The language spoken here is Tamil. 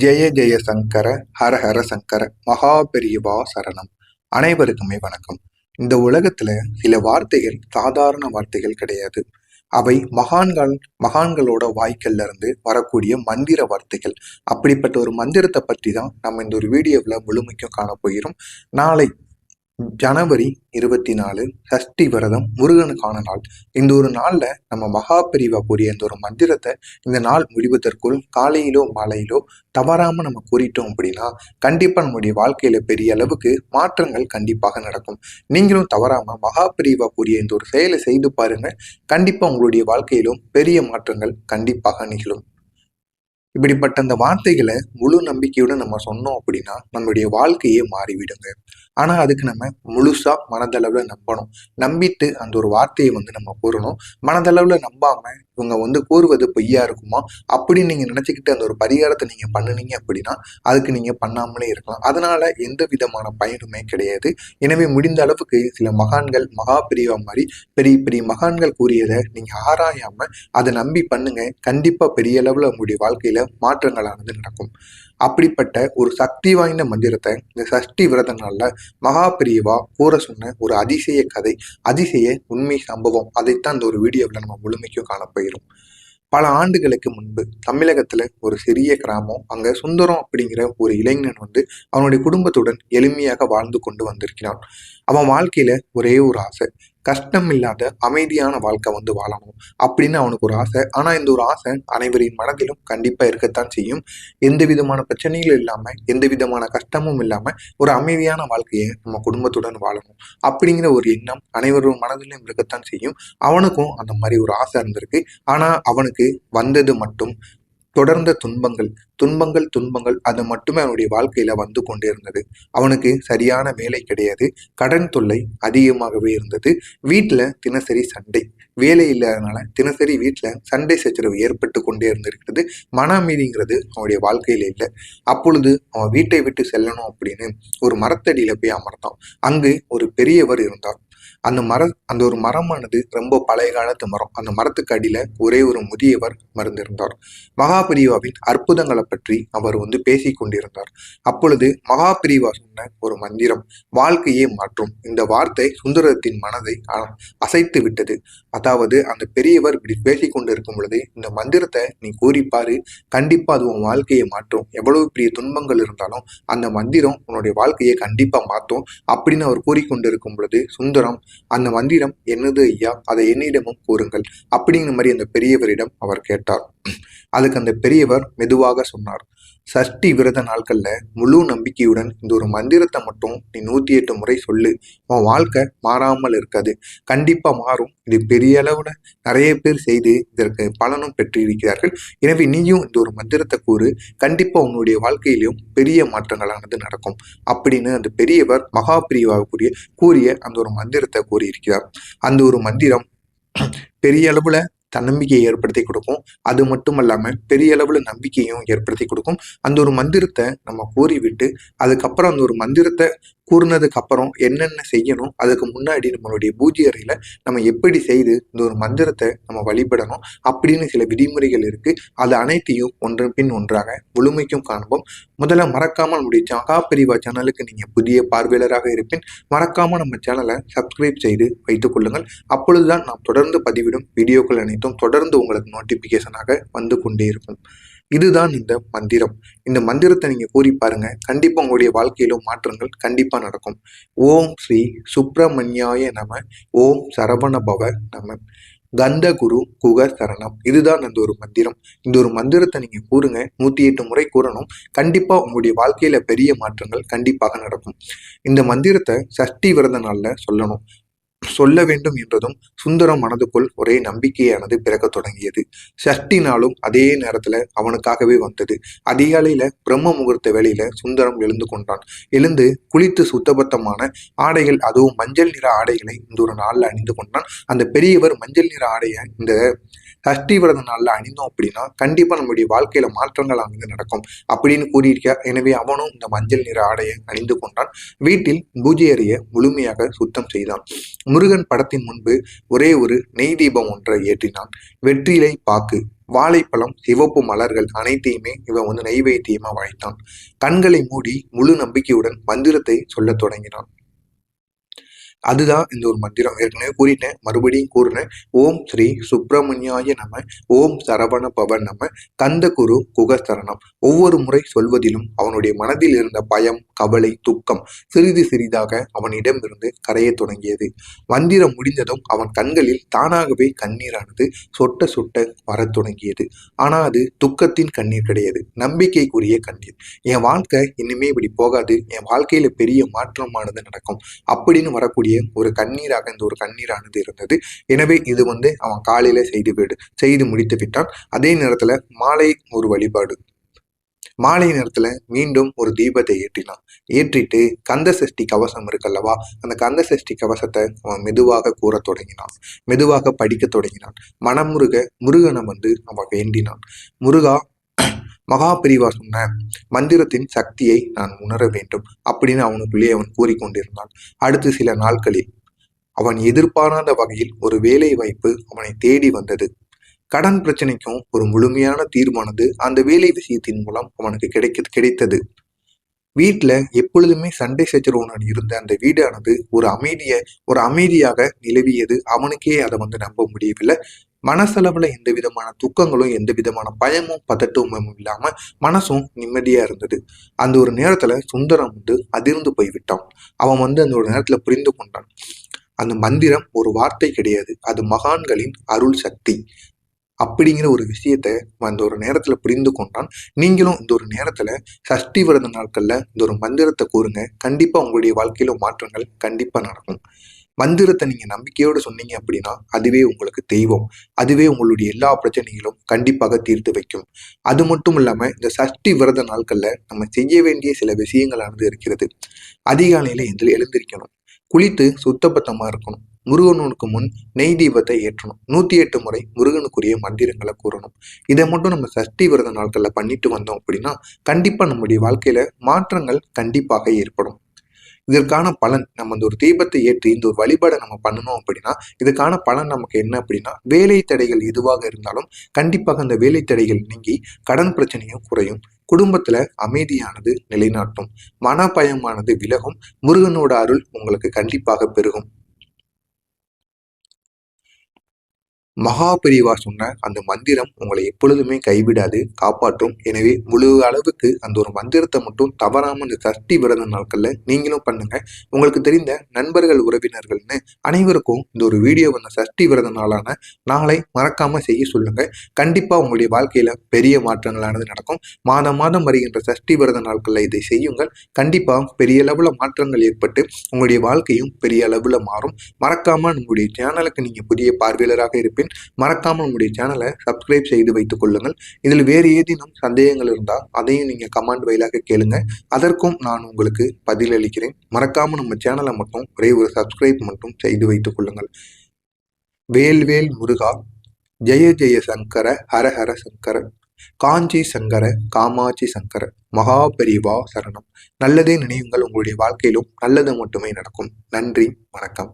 ஜெய ஜெய சங்கர ஹர ஹர சங்கர மகாபெரிவா சரணம். அனைவருக்குமே வணக்கம். இந்த உலகத்துல சில வார்த்தைகள் சாதாரண வார்த்தைகள் கிடையாது. அவை மகான்களோட வாய்க்கல்ல இருந்து வரக்கூடிய மந்திர வார்த்தைகள். அப்படிப்பட்ட ஒரு மந்திரத்தை பற்றி தான் நம்ம இந்த ஒரு வீடியோவில் முழுமைக்கும் காண போகிறோம். நாளை ஜனவரி 24 சஷ்டி விரதம், முருகனுக்கான நாள். இந்த ஒரு நாள்ல நம்ம மகாபெரிவா கூறிய இந்த ஒரு மந்திரத்தை இந்த நாள் முடிவதற்குள் காலையிலோ மாலையிலோ தவறாம நம்ம கூறிட்டோம் அப்படின்னா கண்டிப்பா நம்முடைய வாழ்க்கையில பெரிய அளவுக்கு மாற்றங்கள் கண்டிப்பாக நடக்கும். நீங்களும் தவறாம மகாபெரிவா கூறிய இந்த ஒரு செயலை செய்து பாருங்க. கண்டிப்பா உங்களுடைய வாழ்க்கையிலும் பெரிய மாற்றங்கள் கண்டிப்பாக நிகழும். இப்படிப்பட்ட அந்த வார்த்தைகளை முழு நம்பிக்கையுடன் நம்ம சொன்னோம் அப்படின்னா நம்மளுடைய வாழ்க்கையே மாறிவிடுங்க. ஆனா அதுக்கு நம்ம முழுசா மனதளவுல நம்பணும். நம்பிட்டு அந்த ஒரு வார்த்தையை நம்ம கூறணும். மனதளவுல நம்பாம இவங்க கூறுவது பொய்யா இருக்குமா அப்படின்னு நீங்க நினைச்சுக்கிட்டு அந்த ஒரு பரிகாரத்தை நீங்க பண்ணுனீங்க அப்படின்னா அதுக்கு நீங்க பண்ணாமலே இருக்கலாம். அதனால எந்த விதமான பயனுமே கிடையாது. எனவே முடிந்த அளவுக்கு சில மகான்கள் மகாபிரிவா மாதிரி பெரிய பெரிய மகான்கள் கூறியதை நீங்க ஆராயாம அதை நம்பி பண்ணுங்க. கண்டிப்பா பெரிய அளவுல உங்களுடைய வாழ்க்கையில மாற்றங்களானது நடக்கும். அப்படிப்பட்ட ஒரு சக்தி வாய்ந்த மந்திரத்தை இந்த சஷ்டி விரத நாள்ல மகாபிரிவா கூற சொன்ன ஒரு அதிசய கதை, அதிசய உண்மை சம்பவம், அதைத்தான் இந்த ஒரு வீடியோவில் நம்ம முழுமைக்கும் காணப்போகிறோம். பல ஆண்டுகளுக்கு முன்பு தமிழகத்துல ஒரு சிறிய கிராமம். அங்க சுந்தரம் அப்படிங்கிற ஒரு இளைஞன் அவனுடைய குடும்பத்துடன் எளிமையாக வாழ்ந்து கொண்டு வந்திருக்கிறான். அவன் வாழ்க்கையில ஒரே ஒரு ஆசை, கஷ்டம் இல்லாத அமைதியான வாழ்க்கை வாழணும் அப்படின்னு அவனுக்கு ஒரு ஆசை. ஆனா இந்த ஒரு ஆசை அனைவரின் மனதிலும் கண்டிப்பா இருக்கத்தான் செய்யும். எந்த விதமான பிரச்சனைகளும் இல்லாம எந்த விதமான கஷ்டமும் இல்லாம ஒரு அமைதியான வாழ்க்கையை நம்ம குடும்பத்துடன் வாழணும் அப்படிங்கிற ஒரு எண்ணம் அனைவரும் மனதிலும் இருக்கத்தான் செய்யும். அவனுக்கும் அந்த மாதிரி ஒரு ஆசை இருந்திருக்கு. ஆனா அவனுக்கு வந்தது மட்டும் தொடர்ந்த துன்பங்கள் துன்பங்கள் துன்பங்கள் அது மட்டுமே அவனுடைய வாழ்க்கையில வந்து கொண்டே இருந்தது. அவனுக்கு சரியான வேலை கிடையாது. கடன் தொல்லை அதிகமாகவே இருந்தது. வீட்டுல தினசரி சண்டை, வேலை இல்லாதனால தினசரி வீட்டுல சண்டை சச்சரவு ஏற்பட்டு கொண்டே இருந்திருக்கிறது. மன அமைதிங்கிறது அவனுடைய வாழ்க்கையில இல்லை. அப்பொழுது அவன் வீட்டை விட்டு செல்லணும் அப்படின்னு ஒரு மரத்தடியில போய் அமர்ந்தான். அங்கு ஒரு பெரியவர் இருந்தார். அந்த ஒரு மரமானது ரொம்ப பழைய காலத்து மரம். அந்த மரத்துக்கு அடியில ஒரே ஒரு முதியவர் மறந்திருந்தார். மகாபிரிவாவின் அற்புதங்களை பற்றி அவர் பேசிக் கொண்டிருந்தார். அப்பொழுது மகாபிரிவா சொன்ன ஒரு மந்திரம் வாழ்க்கையே மாற்றும். இந்த வார்த்தை சுந்தரத்தின் மனதை அசைத்து விட்டது. அதாவது அந்த பெரியவர் இப்படி பேசிக் கொண்டிருக்கும் பொழுது இந்த மந்திரத்தை நீ கூறிப்பாரு, கண்டிப்பா அது உன் வாழ்க்கையை மாற்றும். எவ்வளவு பெரிய துன்பங்கள் இருந்தாலும் அந்த மந்திரம் உன்னுடைய வாழ்க்கையை கண்டிப்பா மாற்றும் அப்படின்னு அவர் கூறிக்கொண்டிருக்கும் பொழுது சுந்தரம் அந்த மந்திரம் என்னது ஐயா, அதை என்னிடமும் கூறுங்கள் அப்படிங்கிற மாதிரி அந்த பெரியவரிடம் அவர் கேட்டார். அதுக்கு அந்த பெரியவர் மெதுவாக சொன்னார், சஷ்டி விரத நாட்கள்ல முழு நம்பிக்கையுடன் இந்த ஒரு மந்திரத்தை மட்டும் நீ 108 முறை சொல்லு, உன் வாழ்க்கை மாறாமல் இருக்காது. கண்டிப்பா மாறும். இது பெரிய அளவுல நிறைய பேர் செய்து இதற்கு பலனும் பெற்றிருக்கிறார்கள். எனவே நீயும் இந்த ஒரு மந்திரத்தை கூறு, கண்டிப்பா உன்னுடைய வாழ்க்கையிலும் பெரிய மாற்றங்களானது நடக்கும் அப்படின்னு அந்த பெரியவர் மகாபிரிவாவுக்குரிய கூறிய அந்த ஒரு மந்திரத்தை கூறியிருக்கிறார். அந்த ஒரு மந்திரம் பெரிய அளவுல தன்னம்பிக்கையை ஏற்படுத்தி கொடுக்கும். அது மட்டும் இல்லாம பெரிய அளவுல நம்பிக்கையும் ஏற்படுத்தி கொடுக்கும். அந்த ஒரு மந்திரத்தை நம்ம கூறிவிட்டு அதுக்கப்புறம் அந்த ஒரு மந்திரத்தை கூறினதுக்கு அப்புறம் என்னென்ன செய்யணும், அதுக்கு முன்னாடி நம்மளுடைய பூஜை அறையில நம்ம எப்படி செய்து இந்த ஒரு மந்திரத்தை நம்ம வழிபடணும் அப்படின்னு சில விதிமுறைகள் இருக்கு. அது அனைத்தையும் ஒன்றன் பின் ஒன்றாக முழுமைக்கும் காண்போம். முதல்ல மறக்காம நம்முடைய மகாபிரிவா சேனலுக்கு நீங்க புதிய பார்வையாளராக இருப்பேன். மறக்காம நம்ம சேனலை சப்ஸ்கிரைப் செய்து வைத்துக் கொள்ளுங்கள். அப்பொழுதுதான் நாம் தொடர்ந்து பதிவிடும் வீடியோக்கள் அனைத்தும் தொடர்ந்து உங்களுக்கு நோட்டிபிகேஷனாக வந்து கொண்டே இருக்கும். இதுதான் இந்த மந்திரம். இந்த மந்திரத்தை நீங்க கூறி பாருங்க. கண்டிப்பா உங்களுடைய வாழ்க்கையிலும் மாற்றங்கள் கண்டிப்பா நடக்கும். ஓம் ஸ்ரீ சுப்பிரமணியாய நம, ஓம் சரவண பவ நம, கந்த குரு குக சரணம். இதுதான் அந்த ஒரு மந்திரம். இந்த ஒரு மந்திரத்தை நீங்க கூறுங்க. 108 முறை கூறணும். கண்டிப்பா உங்களுடைய வாழ்க்கையில பெரிய மாற்றங்கள் கண்டிப்பாக நடக்கும். இந்த மந்திரத்தை சஷ்டி விரத நாள்ல சொல்லணும். சொல்ல வேண்டும் என்றதும் சுந்தரம் மனதுக்குள் ஒரே நம்பிக்கையானது பிறக்க தொடங்கியது. சஷ்டி நாளும் அதே நேரத்துல அவனுக்காகவே வந்தது. அதிகாலையில பிரம்ம முகூர்த்த வேளையில சுந்தரம் எழுந்து கொண்டான். எழுந்து குளித்து சுத்தபத்தமான ஆடைகள், அதுவும் மஞ்சள் நிற ஆடைகளை இந்த ஒரு நாள்ல அணிந்து கொண்டான். அந்த பெரியவர் மஞ்சள் நிற ஆடைய இந்த சஷ்டி விரத நாள்ல அணிந்தோம் அப்படின்னா கண்டிப்பா நம்மளுடைய வாழ்க்கையில மாற்றங்கள் ஆனது நடக்கும் அப்படின்னு கூறியிருக்க. எனவே அவனும் இந்த மஞ்சள் நிற ஆடையை அணிந்து கொண்டான். வீட்டில் பூஜை அறையை முழுமையாக சுத்தம் செய்தான். முருகன் படத்தின் முன்பு ஒரே ஒரு நெய் தீபம் ஒன்றை ஏற்றினான். வெற்றிலை பாக்கு, வாழைப்பழம், சிவப்பு மலர்கள் அனைத்தையுமே இவன் நைவேத்தியமா வைத்தான். கண்களை மூடி முழு நம்பிக்கையுடன் மந்திரத்தை சொல்லத் தொடங்கினான். அதுதான் இந்த ஒரு மந்திரம். ஏற்கனவே கூறிட்டேன், மறுபடியும் கூறினேன். ஓம் ஸ்ரீ சுப்பிரமணியாய நம, ஓம் சரவண பவன் நம, கந்த குரு குகசரணம். ஒவ்வொரு முறை சொல்வதிலும் அவனுடைய மனதில் இருந்த பயம், கவலை, துக்கம் சிறிது சிறிதாக அவனிடமிருந்து கரையத் தொடங்கியது. மந்திரம் முடிந்ததும் அவன் கண்களில் தானாகவே கண்ணீரானது சொட்ட சொட்ட வரத் தொடங்கியது. ஆனா அது துக்கத்தின் கண்ணீர் கிடையாது, நம்பிக்கைக்குரிய கண்ணீர். என் வாழ்க்கை இனிமே இப்படி போகாது, என் வாழ்க்கையில பெரிய மாற்றமானது நடக்கும் அப்படின்னு வரக்கூடிய ஒரு கண்ணீராக இந்த ஒரு கண்ணீரானது இருந்தது. எனவே இது அவன் காலையில செய்து முடித்து விட்டான். அதே நேரத்துல மாலை ஒரு வழிபாடு. மாலை நேரத்துல மீண்டும் ஒரு தீபத்தை ஏற்றிட்டு கந்த சஷ்டி கவசம் இருக்குல்லவா, அந்த கந்த சஷ்டி கவசத்தை அவன் மெதுவாக கூற தொடங்கினான். மெதுவாக படிக்க தொடங்கினான். முருகனை அவன் வேண்டினான். முருகா, மகாபிரிவா சொன்ன மந்திரத்தின் சக்தியை நான் உணர வேண்டும் அப்படின்னு அவனுக்குள்ளே அவன் கூறிக்கொண்டிருந்தான். அடுத்து சில நாட்களில் அவன் எதிர்பாராத வகையில் ஒரு வேலை வாய்ப்பு அவனை தேடி வந்தது. கடன் பிரச்சனைக்கும் ஒரு முழுமையான தீர்வானது அந்த வேலை விஷயத்தின் மூலம் அவனுக்கு கிடைத்தது. வீட்டுல எப்பொழுதுமே சண்டை சச்சரவுடன் இருந்த அந்த வீடானது ஒரு அமைதியாக நிலவியது. அவனுக்கே அதை நம்ப முடியவில்லை. மனசளவுல எந்த விதமான துக்கங்களும் எந்த விதமான பயமும் பதட்டமும் இல்லாம மனசும் நிம்மதியா இருந்தது. அந்த ஒரு நேரத்துல சுந்தரம் அதிர்ந்து போய்விட்டான். அவன் அந்த ஒரு நேரத்துல புரிந்து கொண்டான், அந்த மந்திரம் ஒரு வார்த்தை கிடையாது, அது மகான்களின் அருள் சக்தி அப்படிங்கிற ஒரு விஷயத்த அந்த ஒரு நேரத்துல புரிந்து கொண்டான். நீங்களும் இந்த ஒரு நேரத்துல சஷ்டி விரத நாட்கள்ல இந்த ஒரு மந்திரத்தை கூறுங்க. கண்டிப்பா உங்களுடைய வாழ்க்கையில மாற்றங்கள் கண்டிப்பா நடக்கும். மந்திரத்தை நீங்க நம்பிக்கையோடு சொன்னீங்க அப்படின்னா அதுவே உங்களுக்கு தெய்வம். அதுவே உங்களுடைய எல்லா பிரச்சனைகளும் கண்டிப்பாக தீர்த்து வைக்கும். அது மட்டும் இல்லாம இந்த சஷ்டி விரத நாட்கள்ல நம்ம செய்ய வேண்டிய சில விஷயங்களானது இருக்கிறது. அதிகாலையில எழுந்திருக்கணும், குளித்து சுத்தபத்தமா இருக்கணும், முருகனுக்கு முன் நெய் தீபத்தை ஏற்றணும், 108 முறை முருகனுக்குரிய மந்திரங்களை கூறணும். இதை மட்டும் நம்ம சஷ்டி விரத நாட்கள்ல பண்ணிட்டு வந்தோம் அப்படின்னா கண்டிப்பா நம்முடைய வாழ்க்கையில மாற்றங்கள் கண்டிப்பாக ஏற்படும். இதற்கான பலன், நம்ம இந்த ஒரு தீபத்தை ஏற்றி இந்த ஒரு வழிபாடை நம்ம பண்ணணும் அப்படின்னா இதுக்கான பலன் நமக்கு என்ன அப்படின்னா, வேலை தடைகள் எதுவாக இருந்தாலும் கண்டிப்பாக அந்த வேலை தடைகள் நீங்கி கடன் பிரச்சனையும் குறையும், குடும்பத்துல அமைதியானது நிலைநாட்டும், மனப்பயமானது விலகும், முருகனோட அருள் உங்களுக்கு கண்டிப்பாக பெருகும். மகாபிரிவா சொன்ன அந்த மந்திரம் உங்களை எப்பொழுதுமே கைவிடாது, காப்பாற்றும். எனவே முழு அளவுக்கு அந்த ஒரு மந்திரத்தை மட்டும் தவறாம இந்த சஷ்டி விரத நாட்கள்ல நீங்களும் பண்ணுங்க. உங்களுக்கு தெரிந்த நண்பர்கள், உறவினர்கள்னு அனைவருக்கும் இந்த ஒரு வீடியோ சஷ்டி விரத நாளான நாளை மறக்காம செய்ய சொல்லுங்க. கண்டிப்பா உங்களுடைய வாழ்க்கையில பெரிய மாற்றங்களானது நடக்கும். மாதம் மாதம் வருகின்ற சஷ்டி விரத நாட்கள்ல இதை செய்யுங்கள். கண்டிப்பா பெரிய அளவுல மாற்றங்கள் ஏற்பட்டு உங்களுடைய வாழ்க்கையும் பெரிய அளவுல மாறும். மறக்காம நம்முடைய சேனலுக்கு நீங்க புதிய பார்வையாளராக இருப்பீங்க. மறக்காமல் உங்களுடைய சேனலை சப்ஸ்கிரைப் செய்து வைத்துக் கொள்ளுங்கள். இதில் வேறு ஏதேனும் சந்தேகங்கள் இருந்தால் அதையும் நீங்க கமெண்ட் வாயிலாக கேளுங்க, அதற்கும் நான் உங்களுக்கு பதிலளிக்கிறேன். மறக்காம நம்ம சேனலை மட்டும் ஒரே ஒரு சப்ஸ்கிரைப் மட்டும் செய்து வைத்துக் கொள்ளுங்கள். வேல்வேல் முருகா, ஜெய ஜெய சங்கர, ஹர ஹர சங்கர, காஞ்சி சங்கர, காமாட்சி சங்கர, மகாபெரிவா சரணம். நல்லதே நினைவுங்கள், உங்களுடைய வாழ்க்கையிலும் நல்லது மட்டுமே நடக்கும். நன்றி, வணக்கம்.